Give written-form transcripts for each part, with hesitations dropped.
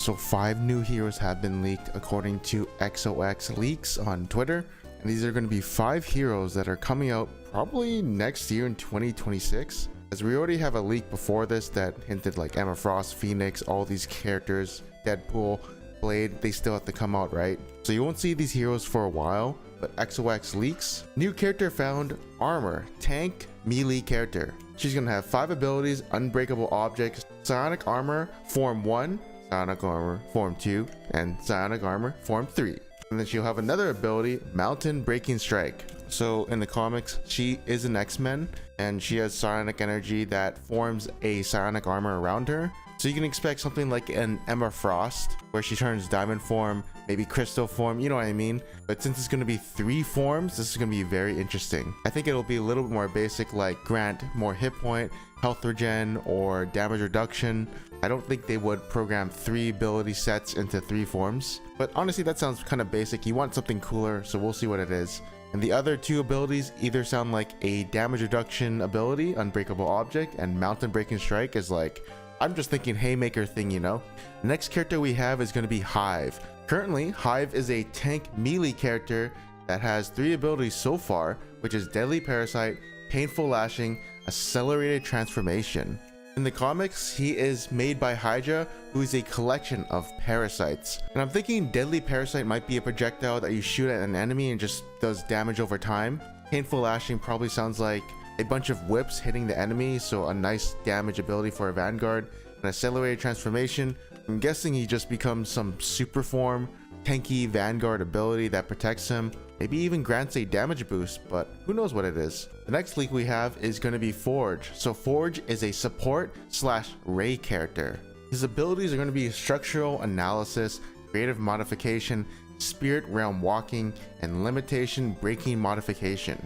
So 5 new heroes have been leaked according to XOX Leaks on Twitter. And these are going to be 5 heroes that are coming out probably next year in 2026. As we already have a leak before this that hinted like Emma Frost, Phoenix, all these characters, Deadpool, Blade, they still have to come out, right? So you won't see these heroes for a while, but XOX Leaks. New character found, Armor, tank, melee character. She's gonna have 5 abilities, Unbreakable Objects, Psionic Armor, Form 1, Psionic Armor, Form 2, and Psionic Armor, Form 3. And then she'll have another ability, Mountain Breaking Strike. So in the comics, she is an X-Men, and she has psionic energy that forms a psionic armor around her. So you can expect something like an Emma Frost, where she turns diamond form, maybe crystal form, you know what I mean? But since it's going to be 3 forms, this is going to be very interesting. I think it'll be a little bit more basic, like grant more hit point, health regen, or damage reduction. I don't think they would program 3 ability sets into 3 forms. But honestly, that sounds kind of basic. You want something cooler, so we'll see what it is. And the other 2 abilities either sound like a damage reduction ability, Unbreakable Object, and Mountain Breaking Strike is like, I'm just thinking haymaker thing, you know? The next character we have is going to be Hive. Currently, Hive is a tank melee character that has 3 abilities so far, which is Deadly Parasite, Painful Lashing, Accelerated Transformation. In the comics, he is made by Hydra, who is a collection of parasites. And I'm thinking Deadly Parasite might be a projectile that you shoot at an enemy and just does damage over time. Painful Lashing probably sounds like a bunch of whips hitting the enemy, so a nice damage ability for a Vanguard. An Accelerated Transformation, I'm guessing he just becomes some super form, tanky Vanguard ability that protects him, maybe even grants a damage boost, but who knows what it is. The next leak we have is going to be Forge. So Forge is a support / Ray character. His abilities are going to be structural analysis, creative modification, spirit realm walking, and limitation breaking modification.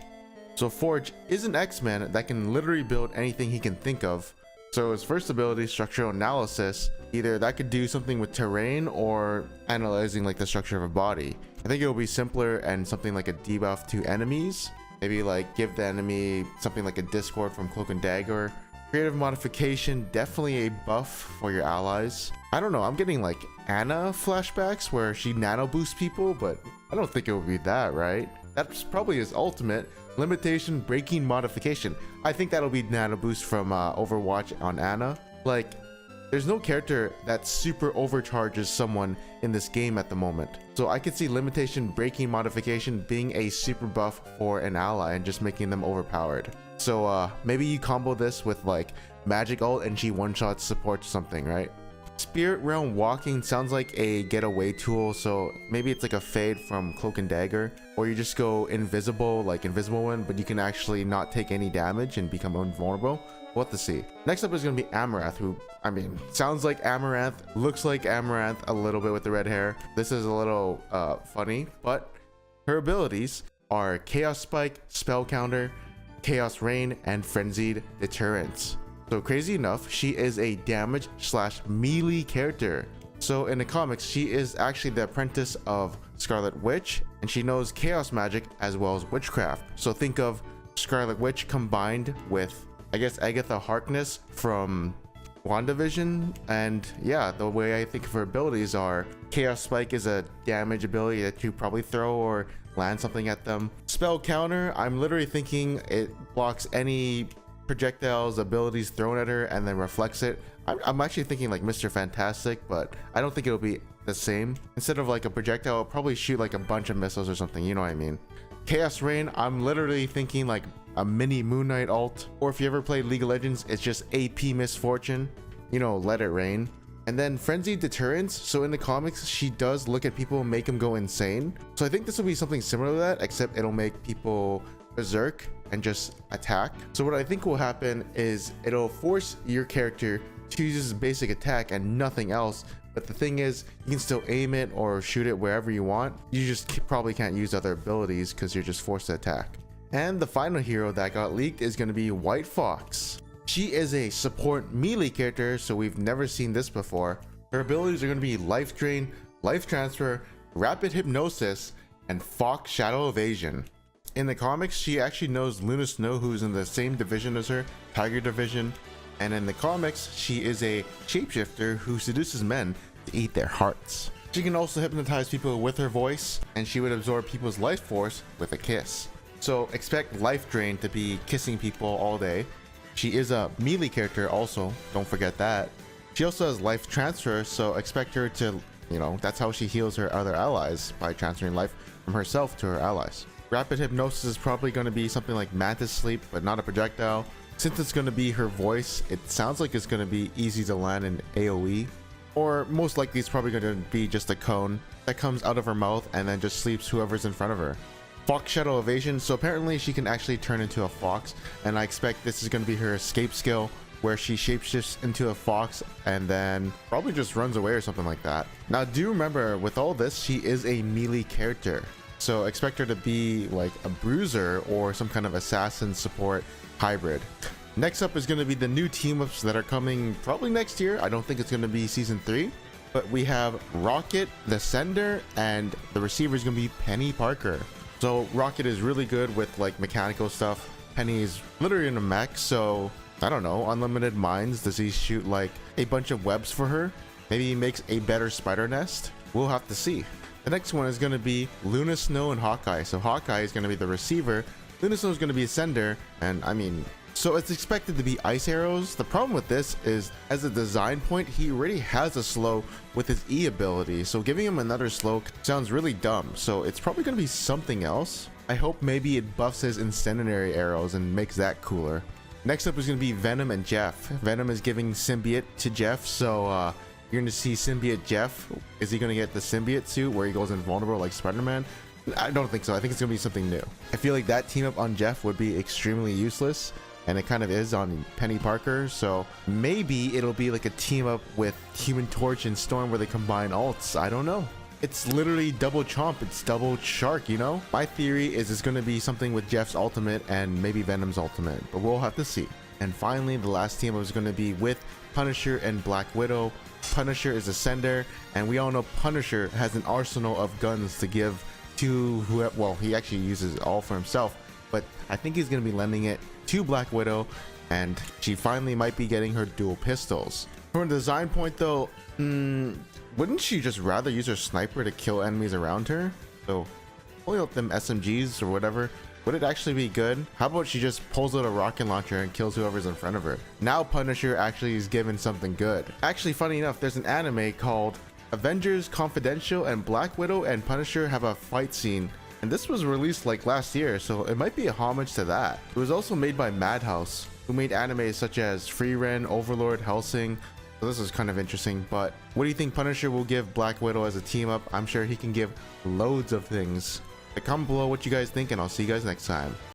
So Forge is an X-Men that can literally build anything he can think of. So his first ability, structural analysis, either that could do something with terrain or analyzing like the structure of a body. I think it will be simpler and something like a debuff to enemies. Maybe like give the enemy something like a Discord from Cloak and Dagger. Creative modification, definitely a buff for your allies. I don't know, I'm getting like Anna flashbacks where she nano boosts people, but I don't think it would be that, right? That's probably his ultimate. Limitation breaking modification. I think that'll be nano boost from Overwatch on Anna. Like, there's no character that super overcharges someone in this game at the moment. So I could see limitation breaking modification being a super buff for an ally and just making them overpowered. So maybe you combo this with like magic ult and she one-shot supports something, right? Spirit Realm Walking sounds like a getaway tool, so maybe it's like a fade from Cloak and Dagger, or you just go invisible like Invisible One, but you can actually not take any damage and become invulnerable. We'll have to see. Next up is going to be Amaranth, who, I mean, sounds like Amaranth, looks like Amaranth a little bit with the red hair. This is a little funny, but her abilities are Chaos Spike, Spell Counter, Chaos Rain, and Frenzied Deterrence. So crazy enough, she is a damage / melee character. So in the comics, she is actually the apprentice of Scarlet Witch, and she knows chaos magic as well as witchcraft. So think of Scarlet Witch combined with, I guess, Agatha Harkness from WandaVision. And yeah, the way I think of her abilities are Chaos Spike is a damage ability that you probably throw or land something at them. Spell Counter, I'm literally thinking it blocks any projectiles abilities thrown at her and then reflects it. I'm actually thinking like Mr. Fantastic, but I don't think it'll be the same. Instead of like a projectile, I'll probably shoot like a bunch of missiles or something, you know what I mean? Chaos Rain, I'm literally thinking like a mini Moon Knight ult, or if you ever played League of Legends, it's just AP Misfortune, you know, let it rain. And then Frenzied Deterrence, so in the comics she does look at people and make them go insane. So I think this will be something similar to that, except it'll make people berserk and just attack. So what I think will happen is it'll force your character to use his basic attack and nothing else, but the thing is you can still aim it or shoot it wherever you want. You just probably can't use other abilities because you're just forced to attack. And the final hero that got leaked is going to be White Fox. She is a support melee character, so we've never seen this before. Her abilities are going to be Life Drain, Life Transfer, Rapid Hypnosis, and Fox Shadow Evasion. In the comics, she actually knows Luna Snow, who's in the same division as her, Tiger Division. And in the comics, she is a shapeshifter who seduces men to eat their hearts. She can also hypnotize people with her voice, and she would absorb people's life force with a kiss. So expect Life Drain to be kissing people all day. She is a melee character also, don't forget that. She also has life transfer, so expect her to, that's how she heals her other allies, by transferring life from herself to her allies. Rapid hypnosis is probably going to be something like Mantis Sleep, but not a projectile. Since it's going to be her voice, it sounds like it's going to be easy to land in AoE. Or most likely it's probably going to be just a cone that comes out of her mouth and then just sleeps whoever's in front of her. Fox Shadow Evasion, so apparently she can actually turn into a fox, and I expect this is going to be her escape skill, where she shapeshifts into a fox and then probably just runs away or something like that. Now do remember, with all this, she is a melee character, so expect her to be like a bruiser or some kind of assassin support hybrid. Next up is going to be the new team ups that are coming probably next year. I don't think it's going to be season 3, but we have Rocket, the Sender, and the receiver is going to be Penny Parker. So Rocket is really good with like mechanical stuff. Penny is literally in a mech, so I don't know, unlimited mines. Does he shoot like a bunch of webs for her? Maybe he makes a better spider nest? We'll have to see. The next one is going to be Luna Snow and Hawkeye. So Hawkeye is going to be the receiver, Luna Snow is going to be a sender, and I mean, so it's expected to be ice arrows. The problem with this is, as a design point, he already has a slow with his E ability, so giving him another slow sounds really dumb. So it's probably going to be something else. I hope maybe it buffs his incendiary arrows and makes that cooler. Next up is going to be Venom and Jeff. Venom is giving symbiote to Jeff, so you're going to see symbiote Jeff. Is he going to get the symbiote suit where he goes invulnerable like Spider-Man? I don't think so. I think it's going to be something new. I feel like that team up on Jeff would be extremely useless, and it kind of is on Penny Parker, so maybe it'll be like a team up with Human Torch and Storm where they combine alts. I don't know. It's literally double chomp, it's double shark, My theory is it's going to be something with Jeff's ultimate and maybe Venom's ultimate, but we'll have to see. And finally, the last team up is going to be with Punisher and Black Widow. Punisher is a sender, and we all know Punisher has an arsenal of guns to give to whoever. Well, he actually uses it all for himself, but I think he's going to be lending it to Black Widow, and she finally might be getting her dual pistols. From a design point though, wouldn't she just rather use her sniper to kill enemies around her? So pulling out them SMGs or whatever, would it actually be good? How about she just pulls out a rocket launcher and kills whoever's in front of her? Now Punisher actually is given something good. Actually, funny enough, there's an anime called Avengers Confidential, and Black Widow and Punisher have a fight scene, and this was released like last year, so it might be a homage to that. It was also made by Madhouse, who made anime such as Frieren, Overlord, Hellsing. So this is kind of interesting. But what do you think Punisher will give Black Widow as a team up? I'm sure he can give loads of things. Comment below what you guys think, and I'll see you guys next time.